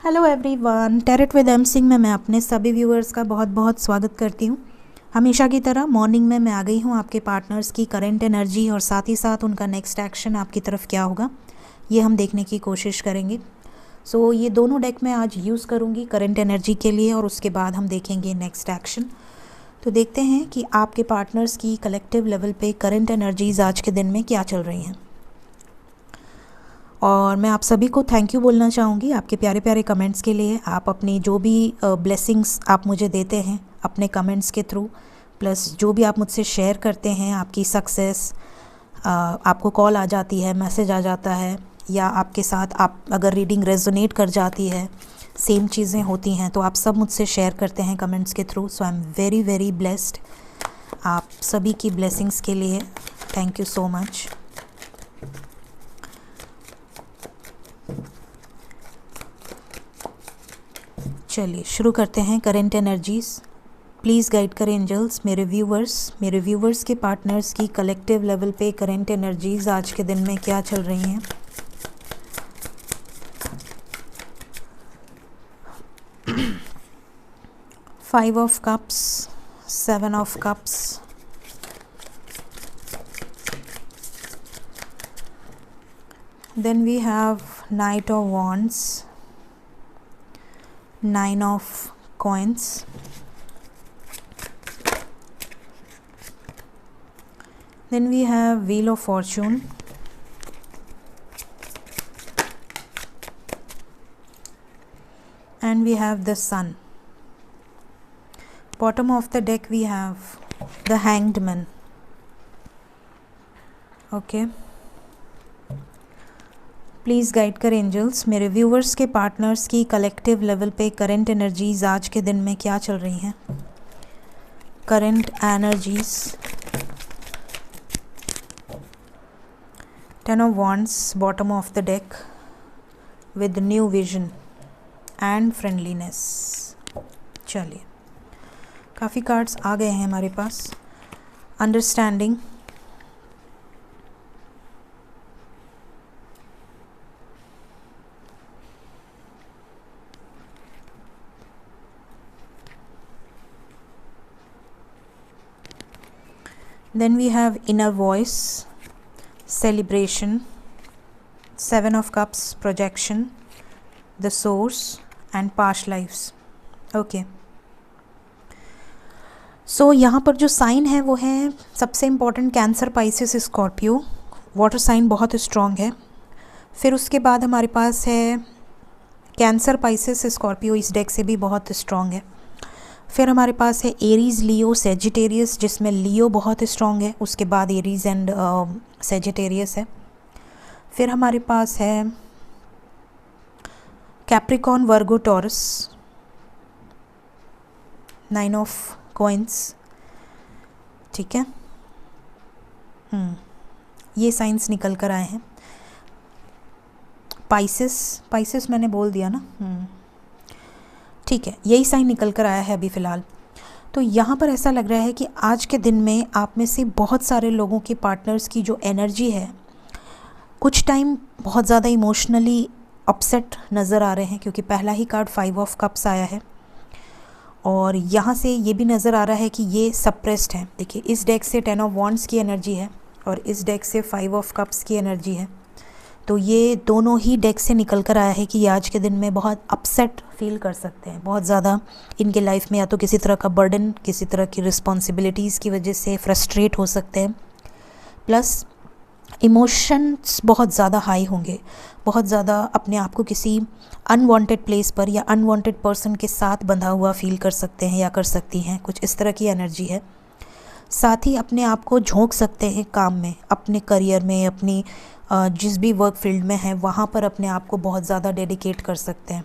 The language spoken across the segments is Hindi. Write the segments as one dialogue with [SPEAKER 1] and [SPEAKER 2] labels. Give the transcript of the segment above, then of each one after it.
[SPEAKER 1] Hello everyone, tarot with M Singh में मैं अपने सभी व्यूअर्स का बहुत बहुत स्वागत करती हूँ। हमेशा की तरह मॉर्निंग में मैं आ गई हूँ आपके पार्टनर्स की करंट एनर्जी और साथ ही साथ उनका नेक्स्ट एक्शन आपकी तरफ क्या होगा ये हम देखने की कोशिश करेंगे। सो ये दोनों डेक मैं आज यूज़ करूँगी करंट एनर्जी के लिए और उसके बाद हम देखेंगे नेक्स्ट एक्शन। तो देखते हैं कि आपके पार्टनर्स की कलेक्टिव लेवल पे करंट एनर्जीज़ आज के दिन में क्या चल रही हैं। और मैं आप सभी को थैंक यू बोलना चाहूँगी आपके प्यारे प्यारे कमेंट्स के लिए। आप अपनी जो भी ब्लेसिंग्स आप मुझे देते हैं अपने कमेंट्स के थ्रू, प्लस जो भी आप मुझसे शेयर करते हैं, आपकी सक्सेस, आपको कॉल आ जाती है, मैसेज आ जाता है, या आपके साथ आप अगर रीडिंग रेजोनेट कर जाती है, सेम चीज़ें होती हैं, तो आप सब मुझसे शेयर करते हैं कमेंट्स के through. So I am very very blessed. आप सभी की ब्लेसिंग्स के लिए थैंक यू सो मच। चलिए शुरू करते हैं करंट एनर्जीज़। प्लीज़ गाइड करें एंजल्स मेरे व्यूवर्स के पार्टनर्स की कलेक्टिव लेवल पे करंट एनर्जीज़ आज के दिन में क्या चल रही हैं। Five of cups, seven of cups, then we have knight of wands, nine of coins, then we have wheel of fortune, and we have the sun. Bottom of the deck we have the hanged man. Okay, please guide कर एंजल्स मेरे व्यूवर्स के पार्टनर्स की कलेक्टिव लेवल पे करंट एनर्जीज़ आज के दिन में क्या चल रही हैं। Current energies, ten of wands bottom of the deck with new vision and friendliness. चलिए काफ़ी कार्ड्स आ गए हैं हमारे पास। Understanding, then we have inner voice, celebration, seven of cups, projection, the source and past lives. Okay, so यहाँ पर जो साइन है वो है सबसे important Cancer, Pisces, Scorpio. Water sign बहुत स्ट्रॉन्ग है। फिर उसके बाद हमारे पास है कैंसर, पाइसेस, स्कॉर्पियो, इस डेक से भी बहुत स्ट्रॉन्ग है। फिर हमारे पास है एरीज़, लियो, सेजिटेरियस, जिसमें लियो बहुत स्ट्रॉन्ग है। उसके बाद एरीज़ एंड सेजिटेरियस है। फिर हमारे पास है Capricorn, Virgo, taurus, nine of coins. ठीक है, ये साइंस निकल कर आए हैं। पाइसेस मैंने बोल दिया ना। ठीक है, यही साइन निकल कर आया है अभी फ़िलहाल। तो यहाँ पर ऐसा लग रहा है कि आज के दिन में आप में से बहुत सारे लोगों के पार्टनर्स की जो एनर्जी है, कुछ टाइम बहुत ज़्यादा इमोशनली अपसेट नज़र आ रहे हैं, क्योंकि पहला ही कार्ड फाइव ऑफ कप्स आया है और यहाँ से ये भी नज़र आ रहा है कि ये सप्रेस्ड है। देखिए, इस डेक से टेन ऑफ वॉन्ड्स की एनर्जी है और इस डेक से फाइव ऑफ कप्स की एनर्जी है। तो ये दोनों ही डेक से निकल कर आया है कि ये आज के दिन में बहुत अपसेट फील कर सकते हैं। बहुत ज़्यादा इनके लाइफ में या तो किसी तरह का बर्डन, किसी तरह की रिस्पॉन्सिबिलिटीज़ की वजह से फ्रस्ट्रेट हो सकते हैं, प्लस इमोशंस बहुत ज़्यादा हाई होंगे। बहुत ज़्यादा अपने आप को किसी अनवांटेड प्लेस पर या अनवांटेड पर्सन के साथ बंधा हुआ फील कर सकते हैं या कर सकती हैं। कुछ इस तरह की एनर्जी है। साथ ही अपने आप को झोंक सकते हैं काम में, अपने करियर में, अपनी जिस भी वर्क फील्ड में है वहाँ पर अपने आप को बहुत ज़्यादा डेडिकेट कर सकते हैं।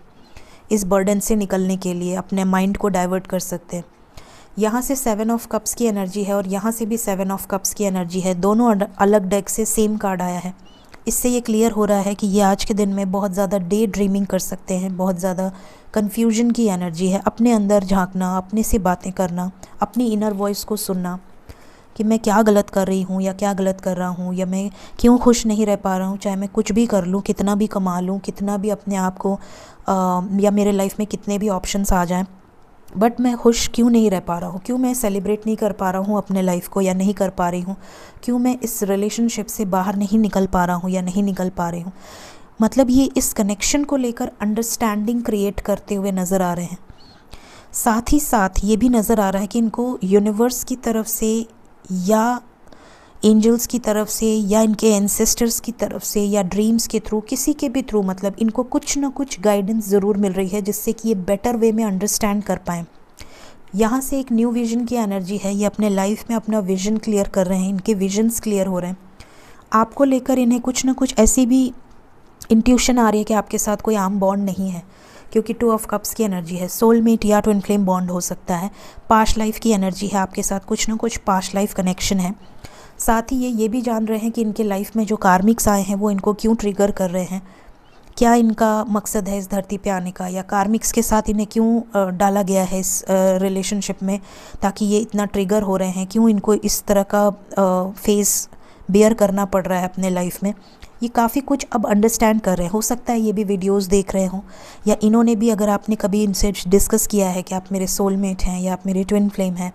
[SPEAKER 1] इस बर्डन से निकलने के लिए अपने माइंड को डाइवर्ट कर सकते हैं। यहाँ से सेवन ऑफ कप्स की एनर्जी है और यहाँ से भी सेवन ऑफ कप्स की एनर्जी है। दोनों अलग डेक से सेम कार्ड आया है। इससे ये क्लियर हो रहा है कि ये आज के दिन में बहुत ज़्यादा डे ड्रीमिंग कर सकते हैं। बहुत ज़्यादा कन्फ्यूजन की एनर्जी है। अपने अंदर झांकना, अपने से बातें करना, अपनी इनर वॉइस को सुनना, कि मैं क्या गलत कर रही हूँ या क्या गलत कर रहा हूँ, या मैं क्यों खुश नहीं रह पा रहा हूँ, चाहे मैं कुछ भी कर लूँ, कितना भी कमा लूँ, कितना भी अपने आप को या मेरे लाइफ में कितने भी ऑप्शंस आ जाएं, बट मैं खुश क्यों नहीं रह पा रहा हूँ, क्यों मैं सेलिब्रेट नहीं कर पा रहा हूँ अपने लाइफ को या नहीं कर पा रही हूँ, क्यों मैं इस रिलेशनशिप से बाहर नहीं निकल पा रहा हूँ या नहीं निकल पा रही हूँ। मतलब ये इस कनेक्शन को लेकर अंडरस्टैंडिंग क्रिएट करते हुए नज़र आ रहे हैं। साथ ही साथ ये भी नज़र आ रहा है कि इनको यूनिवर्स की तरफ से या एंजल्स की तरफ से या इनके एंसेस्टर्स की तरफ से या ड्रीम्स के थ्रू, किसी के भी थ्रू, मतलब इनको कुछ ना कुछ गाइडेंस ज़रूर मिल रही है जिससे कि ये बेटर वे में अंडरस्टैंड कर पाएँ। यहाँ से एक न्यू विजन की एनर्जी है, ये अपने लाइफ में अपना विजन क्लियर कर रहे हैं, इनके विजन्स क्लियर हो रहे हैं। आपको लेकर इन्हें कुछ ना कुछ ऐसी भी इंट्यूशन आ रही है कि आपके साथ कोई आम बॉन्ड नहीं है, क्योंकि 2 ऑफ कप्स की एनर्जी है। सोलमेट या ट्विन फ्लेम बॉन्ड हो सकता है। पास्ट लाइफ की एनर्जी है, आपके साथ कुछ ना कुछ पास्ट लाइफ कनेक्शन है। साथ ही ये भी जान रहे हैं कि इनके लाइफ में जो कार्मिक्स आए हैं वो इनको क्यों ट्रिगर कर रहे हैं, क्या इनका मकसद है इस धरती पे आने का, या कार्मिक्स के साथ इन्हें क्यों डाला गया है इस रिलेशनशिप में, ताकि ये इतना ट्रिगर हो रहे हैं, क्यों इनको इस तरह का फेस बेयर करना पड़ रहा है अपने लाइफ में। ये काफ़ी कुछ अब अंडरस्टैंड कर रहे हैं। हो सकता है ये भी वीडियोस देख रहे हों, या इन्होंने भी, अगर आपने कभी इनसे डिस्कस किया है कि आप मेरे सोलमेट हैं या आप मेरे ट्विन फ्लेम हैं,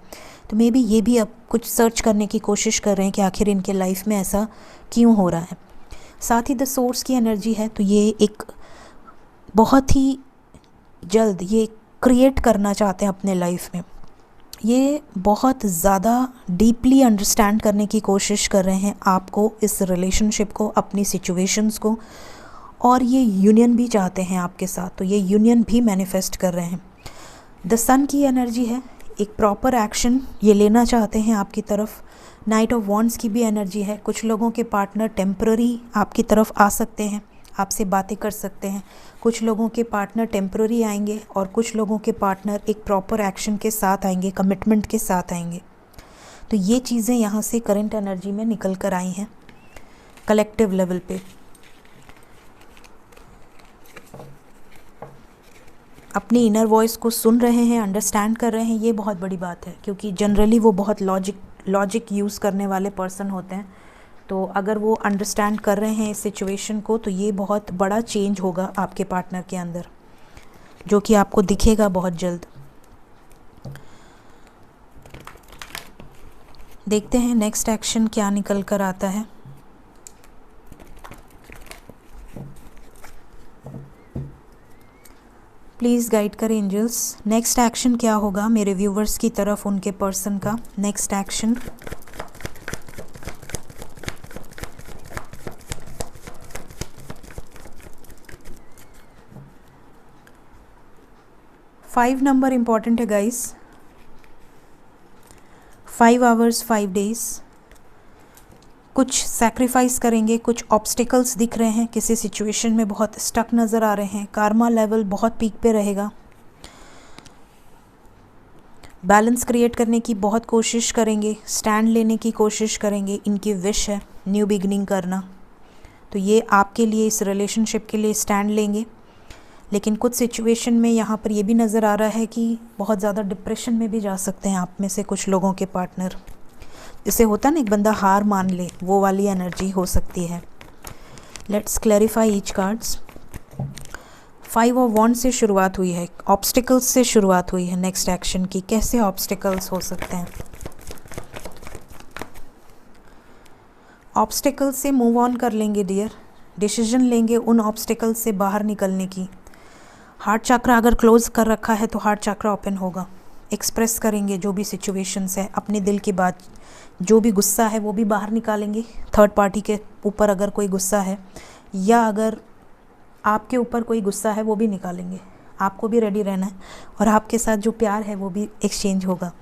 [SPEAKER 1] तो मे बी ये भी अब कुछ सर्च करने की कोशिश कर रहे हैं कि आखिर इनके लाइफ में ऐसा क्यों हो रहा है। साथ ही द सोर्स की एनर्जी है, तो ये एक बहुत ही जल्द ये क्रिएट करना चाहते हैं अपने लाइफ में। ये बहुत ज़्यादा डीपली अंडरस्टैंड करने की कोशिश कर रहे हैं आपको, इस रिलेशनशिप को, अपनी सिचुएशंस को, और ये यूनियन भी चाहते हैं आपके साथ, तो ये यूनियन भी मैनिफेस्ट कर रहे हैं। द सन की एनर्जी है, एक प्रॉपर एक्शन ये लेना चाहते हैं आपकी तरफ। नाइट ऑफ वॉन्ड्स की भी एनर्जी है। कुछ लोगों के पार्टनर टेम्पररी आपकी तरफ आ सकते हैं, आपसे बातें कर सकते हैं। कुछ लोगों के पार्टनर टेम्पररी आएंगे और कुछ लोगों के पार्टनर एक प्रॉपर एक्शन के साथ आएंगे, कमिटमेंट के साथ आएंगे। तो ये चीज़ें यहाँ से करंट एनर्जी में निकल कर आई हैं कलेक्टिव लेवल पे। अपनी इनर वॉइस को सुन रहे हैं, अंडरस्टैंड कर रहे हैं, ये बहुत बड़ी बात है, क्योंकि जनरली वो बहुत लॉजिक यूज़ करने वाले पर्सन होते हैं। तो अगर वो अंडरस्टैंड कर रहे हैं इस सिचुएशन को, तो ये बहुत बड़ा चेंज होगा आपके पार्टनर के अंदर, जो कि आपको दिखेगा बहुत जल्द। देखते हैं नेक्स्ट एक्शन क्या निकल कर आता है। प्लीज़ गाइड करें एंजल्स, नेक्स्ट एक्शन क्या होगा मेरे व्यूवर्स की तरफ, उनके पर्सन का next action. Five number important है गाइस। 5 hours 5 days. कुछ सैक्रिफाइस करेंगे, कुछ ऑब्स्टिकल्स दिख रहे हैं, किसी सिचुएशन में बहुत स्टक नज़र आ रहे हैं, कार्मा लेवल बहुत पीक पे रहेगा। बैलेंस क्रिएट करने की बहुत कोशिश करेंगे, स्टैंड लेने की कोशिश करेंगे। इनकी विश है न्यू बिगनिंग करना, तो ये आपके लिए, इस रिलेशनशिप के लिए स्टैंड लेंगे। लेकिन कुछ सिचुएशन में यहाँ पर ये भी नज़र आ रहा है कि बहुत ज़्यादा डिप्रेशन में भी जा सकते हैं आप में से कुछ लोगों के पार्टनर। जैसे होता है ना, एक बंदा हार मान ले, वो वाली एनर्जी हो सकती है। Let's clarify each cards. 5 of wand से शुरुआत हुई है, ऑब्स्टिकल्स से शुरुआत हुई है नेक्स्ट एक्शन की। कैसे ऑब्स्टिकल्स हो सकते हैं? ऑब्स्टिकल्स से मूव ऑन कर लेंगे डियर, डिसीजन लेंगे उन ऑब्स्टिकल्स से बाहर निकलने की। हार्ट चक्रा अगर क्लोज कर रखा है तो हार्ट चक्रा ओपन होगा। एक्सप्रेस करेंगे जो भी सिचुएशंस है, अपने दिल की बात, जो भी गुस्सा है वो भी बाहर निकालेंगे। थर्ड पार्टी के ऊपर अगर कोई गुस्सा है, या अगर आपके ऊपर कोई गुस्सा है, वो भी निकालेंगे। आपको भी रेडी रहना है, और आपके साथ जो प्यार है वो भी एक्सचेंज होगा।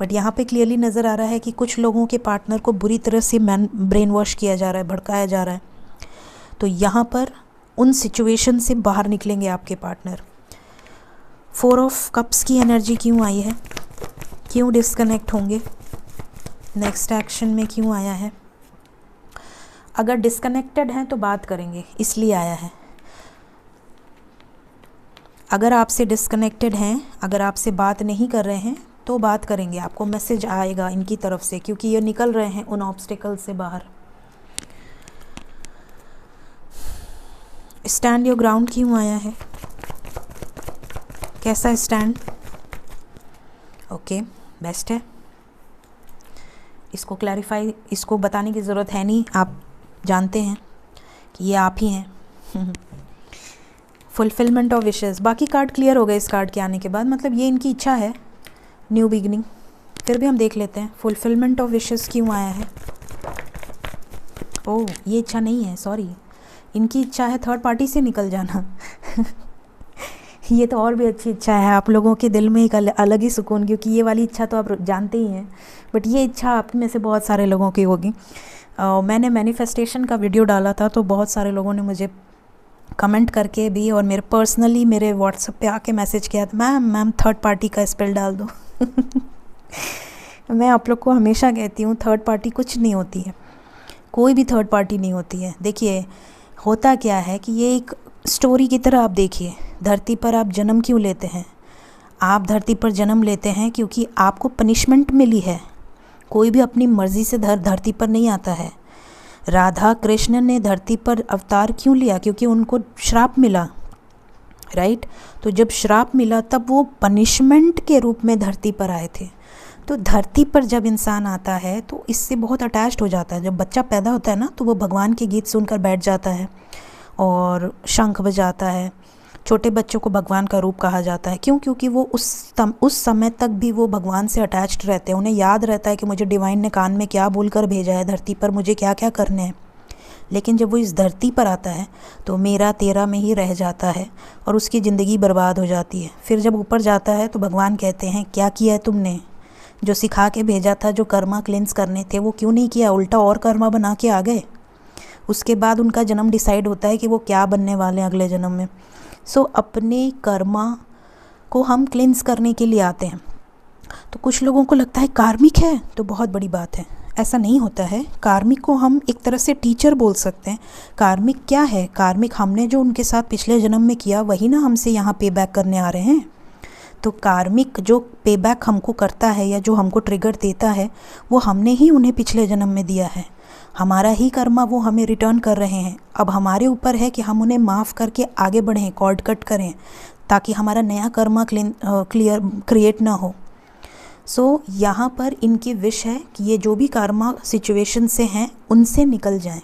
[SPEAKER 1] बट यहाँ पे क्लियरली नज़र आ रहा है कि कुछ लोगों के पार्टनर को बुरी तरह से ब्रेन वॉश किया जा रहा है, भड़काया जा रहा है। तो यहाँ पर उन सिचुएशन से बाहर निकलेंगे आपके पार्टनर। 4 ऑफ कप्स की एनर्जी क्यों आई है? क्यों डिस्कनेक्ट होंगे? नेक्स्ट एक्शन में क्यों आया है? अगर डिस्कनेक्टेड हैं तो बात करेंगे, इसलिए आया है। अगर आपसे डिस्कनेक्टेड हैं, अगर आपसे बात नहीं कर रहे हैं, तो बात करेंगे, आपको मैसेज आएगा इनकी तरफ से, क्योंकि ये निकल रहे हैं उन ऑब्स्टिकल से बाहर। स्टैंड योर ग्राउंड क्यों आया है? कैसा स्टैंड? ओके, बेस्ट है। इसको क्लैरिफाई, इसको बताने की ज़रूरत है नहीं, आप जानते हैं कि ये आप ही हैं। फुलफिलमेंट ऑफ विशेस, बाकी कार्ड क्लियर हो गए इस कार्ड के आने के बाद, मतलब ये इनकी इच्छा है, न्यू बिगिनिंग। फिर भी हम देख लेते हैं फुलफिलमेंट ऑफ विशेस क्यों आया है। ओह, ये इच्छा नहीं है, सॉरी, इनकी इच्छा है थर्ड पार्टी से निकल जाना। ये तो और भी अच्छी इच्छा है, आप लोगों के दिल में एक अलग ही सुकून, क्योंकि ये वाली इच्छा तो आप जानते ही हैं, बट ये इच्छा आप में से बहुत सारे लोगों की होगी। मैंने मैनिफेस्टेशन का वीडियो डाला था तो बहुत सारे लोगों ने मुझे कमेंट करके भी और मेरे पर्सनली मेरे व्हाट्सएप पे आके मैसेज किया था, मैम थर्ड पार्टी का स्पेल डाल दो। मैं आप लोग को हमेशा कहती हूँ, थर्ड पार्टी कुछ नहीं होती है, कोई भी थर्ड पार्टी नहीं होती है। देखिए होता क्या है कि ये एक स्टोरी की तरह आप देखिए, धरती पर आप जन्म क्यों लेते हैं? आप धरती पर जन्म लेते हैं क्योंकि आपको पनिशमेंट मिली है। कोई भी अपनी मर्ज़ी से धरती पर नहीं आता है। राधा कृष्ण ने धरती पर अवतार क्यों लिया? क्योंकि उनको श्राप मिला, राइट? तो जब श्राप मिला तब वो पनिशमेंट के रूप में धरती पर आए थे। तो धरती पर जब इंसान आता है तो इससे बहुत अटैच्ड हो जाता है। जब बच्चा पैदा होता है ना, तो वो भगवान के गीत सुनकर बैठ जाता है और शंख बजाता है। छोटे बच्चों को भगवान का रूप कहा जाता है। क्यों? क्योंकि वो उस समय तक भी वो भगवान से अटैच्ड रहते हैं। उन्हें याद रहता है कि मुझे डिवाइन ने कान में क्या बोलकर भेजा है, धरती पर मुझे क्या क्या करने हैं। लेकिन जब वो इस धरती पर आता है तो मेरा तेरा में ही रह जाता है और उसकी ज़िंदगी बर्बाद हो जाती है। फिर जब ऊपर जाता है तो भगवान कहते हैं, क्या किया है तुमने? जो सिखा के भेजा था, जो कर्मा क्लेंस करने थे, वो क्यों नहीं किया? उल्टा और कर्मा बना के आ गए। उसके बाद उनका जन्म डिसाइड होता है कि वो क्या बनने वाले हैं अगले जन्म में। सो अपने कर्मा को हम क्लेंस करने के लिए आते हैं। तो कुछ लोगों को लगता है कार्मिक है तो बहुत बड़ी बात है। ऐसा नहीं होता है। कार्मिक को हम एक तरह से टीचर बोल सकते हैं। कार्मिक क्या है? कार्मिक हमने जो उनके साथ पिछले जन्म में किया वही ना हमसे यहाँ पे बैक करने आ रहे हैं। तो कार्मिक जो पे बैक हमको करता है या जो हमको ट्रिगर देता है, वो हमने ही उन्हें पिछले जन्म में दिया है। हमारा ही कर्मा वो हमें रिटर्न कर रहे हैं। अब हमारे ऊपर है कि हम उन्हें माफ़ करके आगे बढ़ें, कॉर्ड कट करें, ताकि हमारा नया कर्मा क्रिएट ना हो। सो यहाँ पर इनकी विश है कि ये जो भी कर्मा सिचुएशन से हैं उनसे निकल जाएं।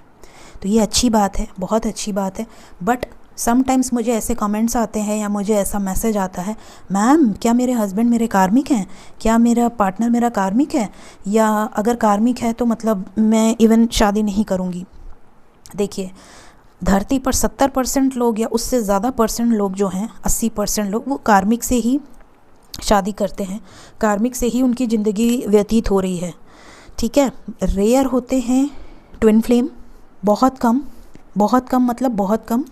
[SPEAKER 1] तो ये अच्छी बात है, बहुत अच्छी बात है। बट समटाइम्स मुझे ऐसे कमेंट्स आते हैं या मुझे ऐसा मैसेज आता है, मैम क्या मेरे हस्बैंड मेरे कार्मिक हैं? क्या मेरा पार्टनर मेरा कार्मिक है? या अगर कार्मिक है तो मतलब मैं इवन शादी नहीं करूँगी। देखिए, धरती पर 70% लोग या उससे ज़्यादा परसेंट लोग जो हैं, 80% लोग, वो कार्मिक से ही शादी करते हैं, कार्मिक से ही उनकी ज़िंदगी व्यतीत हो रही है। ठीक है, रेयर होते हैं ट्विन फ्लेम, बहुत कम मतलब बहुत कम।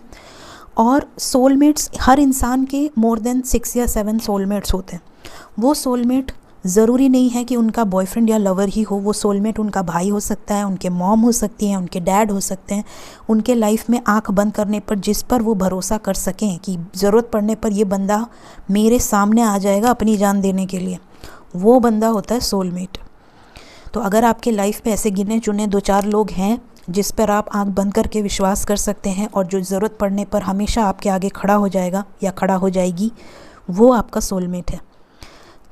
[SPEAKER 1] और सोलमेट्स, हर इंसान के मोर देन 6 या 7 सोलमेट्स होते हैं। वो सोलमेट ज़रूरी नहीं है कि उनका बॉयफ्रेंड या लवर ही हो। वो सोलमेट उनका भाई हो सकता है, उनके मॉम हो सकती हैं, उनके डैड हो सकते हैं। उनके लाइफ में आंख बंद करने पर जिस पर वो भरोसा कर सकें कि ज़रूरत पड़ने पर ये बंदा मेरे सामने आ जाएगा अपनी जान देने के लिए, वो बंदा होता है सोलमेट। तो अगर आपके लाइफ में ऐसे गिने चुने 2-4 लोग हैं जिस पर आप आंख बंद करके विश्वास कर सकते हैं और जो ज़रूरत पड़ने पर हमेशा आपके आगे खड़ा हो जाएगा या खड़ा हो जाएगी, वो आपका सोलमेट है।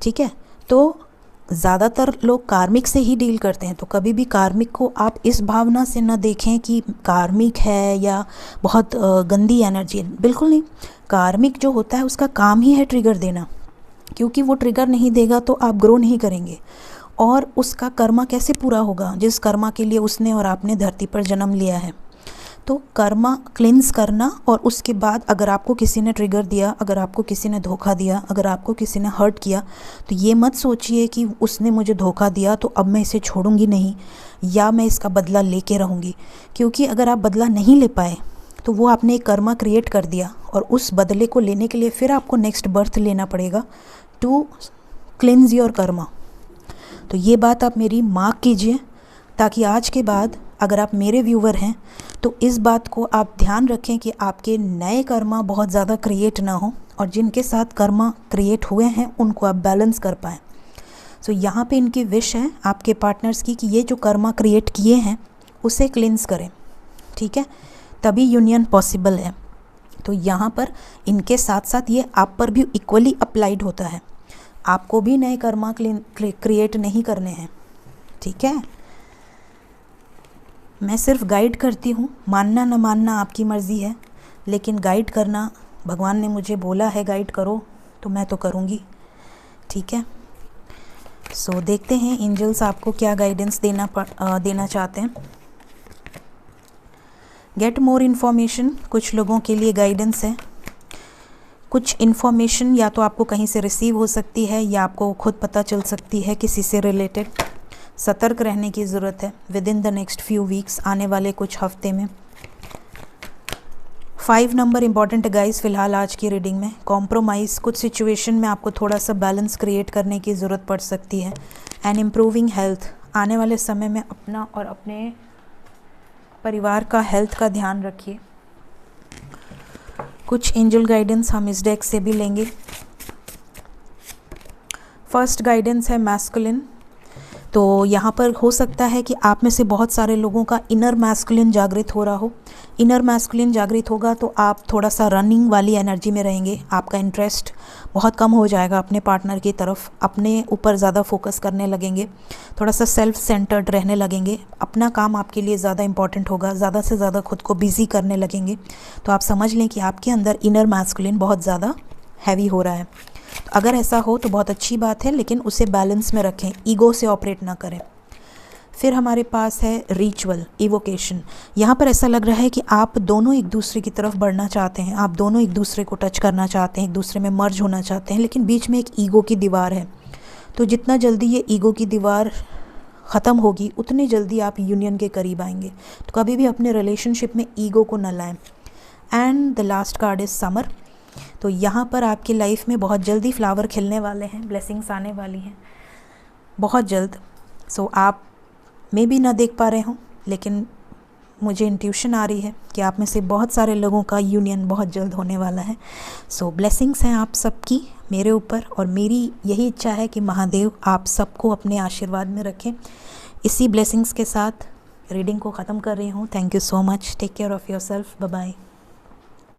[SPEAKER 1] ठीक है, तो ज़्यादातर लोग कार्मिक से ही डील करते हैं। तो कभी भी कार्मिक को आप इस भावना से न देखें कि कार्मिक है या बहुत गंदी एनर्जी है, बिल्कुल नहीं। कार्मिक जो होता है उसका काम ही है ट्रिगर देना, क्योंकि वो ट्रिगर नहीं देगा तो आप ग्रो नहीं करेंगे। और उसका कर्मा कैसे पूरा होगा जिस कर्मा के लिए उसने और आपने धरती पर जन्म लिया है। तो कर्मा क्लेंस करना, और उसके बाद अगर आपको किसी ने ट्रिगर दिया, अगर आपको किसी ने धोखा दिया, अगर आपको किसी ने हर्ट किया, तो ये मत सोचिए कि उसने मुझे धोखा दिया तो अब मैं इसे छोड़ूंगी नहीं या मैं इसका बदला लेके रहूँगी। क्योंकि अगर आप बदला नहीं ले पाए तो वो आपने एक कर्मा क्रिएट कर दिया और उस बदले को लेने के लिए फिर आपको नेक्स्ट बर्थ लेना पड़ेगा टू क्लेंस योर कर्मा। तो ये बात आप मेरी मार्क कीजिए, ताकि आज के बाद अगर आप मेरे व्यूवर हैं तो इस बात को आप ध्यान रखें कि आपके नए कर्मा बहुत ज़्यादा क्रिएट ना हो और जिनके साथ कर्मा क्रिएट हुए हैं उनको आप बैलेंस कर पाएँ। सो यहाँ पे इनकी विश है आपके पार्टनर्स की कि ये जो कर्मा क्रिएट किए हैं उसे क्लिंस करें, ठीक है, तभी यूनियन पॉसिबल है। तो यहाँ पर इनके साथ साथ ये आप पर भी इक्वली अप्लाइड होता है, आपको भी नए कर्मा क्रिएट नहीं करने हैं, ठीक है। मैं सिर्फ गाइड करती हूँ, मानना न मानना आपकी मर्ज़ी है, लेकिन गाइड करना भगवान ने मुझे बोला है गाइड करो तो मैं तो करूँगी, ठीक है। सो देखते हैं एंजल्स आपको क्या गाइडेंस देना चाहते हैं। गेट मोर इन्फॉर्मेशन, कुछ लोगों के लिए गाइडेंस है। कुछ इन्फॉर्मेशन या तो आपको कहीं से रिसीव हो सकती है या आपको खुद पता चल सकती है किसी से रिलेटेड। सतर्क रहने की ज़रूरत है with in the next few weeks, आने वाले कुछ हफ्ते में। 5 नंबर इंपॉर्टेंट है गाइस फ़िलहाल आज की रीडिंग में। कॉम्प्रोमाइज़, कुछ सिचुएशन में आपको थोड़ा सा बैलेंस क्रिएट करने की ज़रूरत पड़ सकती है। एंड इम्प्रूविंग हेल्थ, आने वाले समय में अपना और अपने परिवार का हेल्थ का ध्यान रखिए। कुछ एंजल गाइडेंस हम इस डेक से भी लेंगे। फर्स्ट गाइडेंस है मैस्कुलिन। तो यहाँ पर हो सकता है कि आप में से बहुत सारे लोगों का इनर मैस्कुलिन जागृत हो रहा हो। इनर मैस्कुलिन जागृत होगा तो आप थोड़ा सा रनिंग वाली एनर्जी में रहेंगे, आपका इंटरेस्ट बहुत कम हो जाएगा अपने पार्टनर की तरफ, अपने ऊपर ज़्यादा फोकस करने लगेंगे, थोड़ा सा सेल्फ सेंटर्ड रहने लगेंगे, अपना काम आपके लिए ज़्यादा इंपॉर्टेंट होगा, ज़्यादा से ज़्यादा खुद को बिजी करने लगेंगे। तो आप समझ लें कि आपके अंदर इनर मैस्कुलिन बहुत ज़्यादा हैवी हो रहा है। तो अगर ऐसा हो तो बहुत अच्छी बात है, लेकिन उसे बैलेंस में रखें, ईगो से ऑपरेट ना करें। फिर हमारे पास है रिचुअल, इवोकेशन। यहाँ पर ऐसा लग रहा है कि आप दोनों एक दूसरे की तरफ बढ़ना चाहते हैं, आप दोनों एक दूसरे को टच करना चाहते हैं, एक दूसरे में मर्ज होना चाहते हैं, लेकिन बीच में एक ईगो की दीवार है। तो जितना जल्दी ये ईगो की दीवार ख़त्म होगी उतनी जल्दी आप यूनियन के करीब आएंगे। तो कभी भी अपने रिलेशनशिप में ईगो को न लाएं। And the last card is summer. तो यहाँ पर आपकी लाइफ में बहुत जल्दी फ्लावर खिलने वाले हैं, ब्लेसिंग्स आने वाली हैं बहुत जल्द। सो आप मे भी ना देख पा रहे हों, लेकिन मुझे इंट्यूशन आ रही है कि आप में से बहुत सारे लोगों का यूनियन बहुत जल्द होने वाला है। सो ब्लेसिंग्स हैं आप सबकी मेरे ऊपर, और मेरी यही इच्छा है कि महादेव आप सबको अपने आशीर्वाद में रखें। इसी ब्लेसिंग्स के साथ रीडिंग को ख़त्म कर रही हूँ। Thank you so much. Take care of yourself. Bye bye.